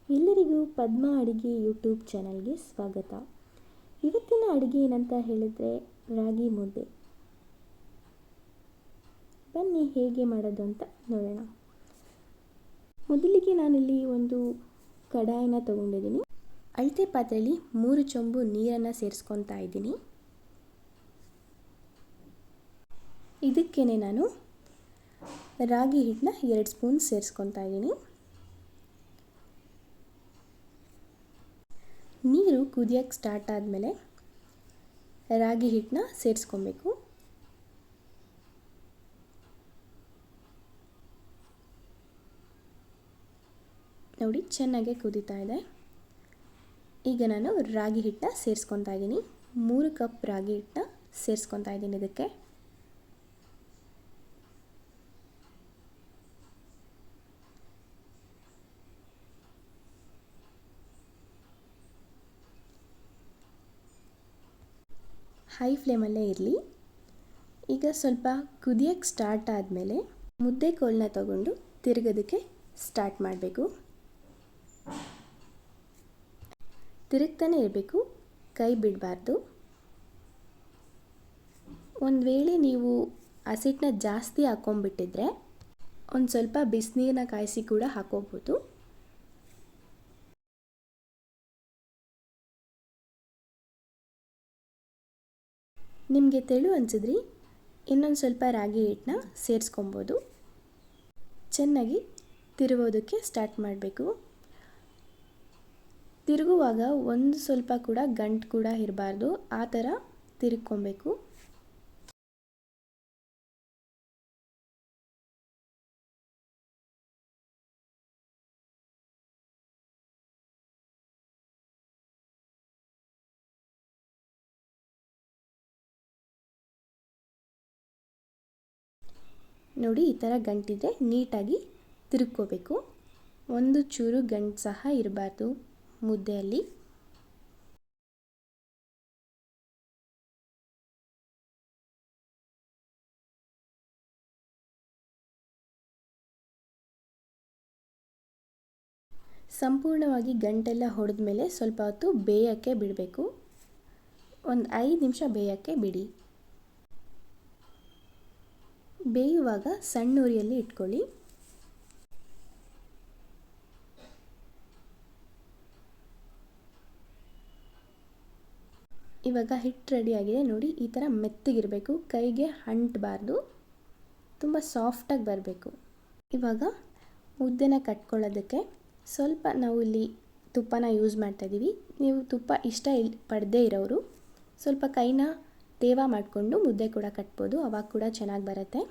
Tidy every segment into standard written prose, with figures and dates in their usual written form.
ಎಲ್ಲರಿಗೂ ಪದ್ಮ ಅಡುಗೆ ಯೂಟ್ಯೂಬ್ ಚಾನಲ್ಗೆ ಸ್ವಾಗತ. ಇವತ್ತಿನ ಅಡುಗೆ ಏನಂತ ಹೇಳಿದರೆ ರಾಗಿ ಮುದ್ದೆ. ಬನ್ನಿ ಹೇಗೆ ಮಾಡೋದು ಅಂತ ನೋಡೋಣ. ಮೊದಲಿಗೆ ನಾನಿಲ್ಲಿ ಒಂದು ಕಡಾಯಿನ ತಗೊಂಡಿದ್ದೀನಿ. ಅಳತೆ ಪಾತ್ರೆಯಲ್ಲಿ 3 ಚೊಂಬು ನೀರನ್ನು ಸೇರಿಸ್ಕೊತಾ ಇದ್ದೀನಿ. ಇದಕ್ಕೇನೆ ನಾನು ರಾಗಿ ಹಿಟ್ಟನ್ನ 2 ಸ್ಪೂನ್ ಸೇರಿಸ್ಕೊತಾ ಇದ್ದೀನಿ. ನೀರು ಕುದಿಯೋಕ್ಕೆ ಸ್ಟಾರ್ಟ್ ಆದಮೇಲೆ ರಾಗಿ ಹಿಟ್ಟನ್ನ ಸೇರಿಸ್ಕೊಬೇಕು. ನೋಡಿ ಚೆನ್ನಾಗಿ ಕುದೀತಾ ಇದೆ. ಈಗ ನಾನು ರಾಗಿ ಹಿಟ್ಟನ್ನ ಸೇರಿಸ್ಕೊತಾ ಇದ್ದೀನಿ. 3 ಕಪ್ ರಾಗಿ ಹಿಟ್ಟನ್ನ ಸೇರಿಸ್ಕೊತಾ ಇದ್ದೀನಿ. ಇದಕ್ಕೆ ಹೈ ಫ್ಲೇಮಲ್ಲೇ ಇರಲಿ. ಈಗ ಸ್ವಲ್ಪ ಕುದಿಯೋಕ್ಕೆ ಸ್ಟಾರ್ಟ್ ಆದಮೇಲೆ ಮುದ್ದೆ ಕೋಲನ್ನ ತಗೊಂಡು ತಿರುಗೋದಕ್ಕೆ ಸ್ಟಾರ್ಟ್ ಮಾಡಬೇಕು. ತಿರುಗ್ತಾನೆ ಇರಬೇಕು, ಕೈ ಬಿಡಬಾರ್ದು. ಒಂದು ವೇಳೆ ನೀವು ಹಸಿಟ್ಟನ್ನ ಜಾಸ್ತಿ ಹಾಕ್ಕೊಂಬಿಟ್ಟಿದ್ರೆ ಒಂದು ಸ್ವಲ್ಪ ಬಿಸಿನೀರನ್ನ ಕಾಯಿಸಿ ಕೂಡ ಹಾಕೋಬೋದು. ನಿಮಗೆ ತೆಳು ಅನಿಸಿದ್ರಿ ಇನ್ನೊಂದು ಸ್ವಲ್ಪ ರಾಗಿ ಹಿಟ್ಟನ್ನ ಸೇರಿಸ್ಕೊಬೋದು. ಚೆನ್ನಾಗಿ ತಿರುಗೋದಕ್ಕೆ ಸ್ಟಾರ್ಟ್ ಮಾಡಬೇಕು. ತಿರುಗುವಾಗ ಒಂದು ಸ್ವಲ್ಪ ಕೂಡ ಗಂಟು ಕೂಡ ಇರಬಾರ್ದು, ಆ ಥರ ತಿರುಗ್ಕೊಬೇಕು. ನೋಡಿ ಈ ಥರ ಗಂಟಿದ್ರೆ ನೀಟಾಗಿ ತಿರುಗ್ಕೋಬೇಕು. ಒಂದು ಚೂರು ಗಂಟು ಸಹ ಇರಬಾರ್ದು ಮುದ್ದೆಯಲ್ಲಿ. ಸಂಪೂರ್ಣವಾಗಿ ಗಂಟೆಲ್ಲ ಹೊಡೆದ ಮೇಲೆ ಸ್ವಲ್ಪ ಹೊತ್ತು ಬೇಯೋಕ್ಕೆ ಬಿಡಬೇಕು. ಒಂದು 5 ನಿಮಿಷ ಬೇಯೋಕ್ಕೆ ಬಿಡಿ. ಬೇಯುವಾಗ ಸಣ್ಣ ಉರಿಯಲ್ಲಿ ಇಟ್ಕೊಳ್ಳಿ. ಇವಾಗ ಹಿಟ್ಟು ರೆಡಿಯಾಗಿದೆ. ನೋಡಿ ಈ ಥರ ಮೆತ್ತಗಿರಬೇಕು, ಕೈಗೆ ಅಂಟಬಾರ್ದು, ತುಂಬ ಸಾಫ್ಟಾಗಿ ಬರಬೇಕು. ಇವಾಗ ಮುದ್ದೆನ ಕಟ್ಕೊಳ್ಳೋದಕ್ಕೆ ಸ್ವಲ್ಪ ನಾವು ಇಲ್ಲಿ ತುಪ್ಪನ ಯೂಸ್ ಮಾಡ್ತಾಯಿದ್ದೀವಿ. ನೀವು ತುಪ್ಪ ಇಷ್ಟ ಪಡದೇ ಇರೋರು ಸ್ವಲ್ಪ ಕೈನ ತೇವ ಮಾಡಿಕೊಂಡು ಮುದ್ದೆ ಕೂಡ ಕಟ್ಬೋದು, ಅವಾಗ ಕೂಡ ಚೆನ್ನಾಗಿ ಬರುತ್ತೆ.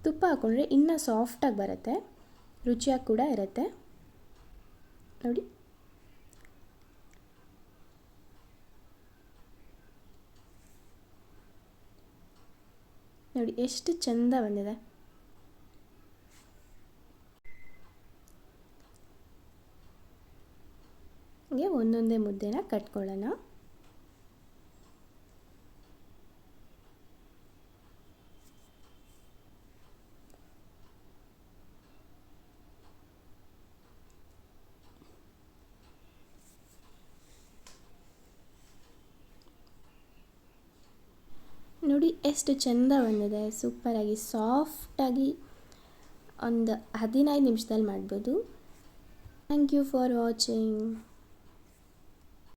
ತುಪ್ಪ ಹಾಕ್ಕೊಂಡ್ರೆ ಇನ್ನೂ ಸಾಫ್ಟಾಗಿ ಬರುತ್ತೆ, ರುಚಿಯಾಗಿ ಕೂಡ ಇರುತ್ತೆ. ನೋಡಿ ನೋಡಿ ಎಷ್ಟು ಚೆಂದ ಬಂದಿದೆ. ಹೀಗೆ ಒಂದೊಂದೇ ಮುದ್ದೆನ ಕಟ್ಕೊಳ್ಳೋಣ. ನೋಡಿ ಎಷ್ಟು ಚೆಂದ ಬಂದಿದೆ, ಸೂಪರಾಗಿ ಸಾಫ್ಟಾಗಿ. ಒಂದು 15 ನಿಮಿಷದಲ್ಲಿ ಮಾಡ್ಬೋದು. Thank you for watching.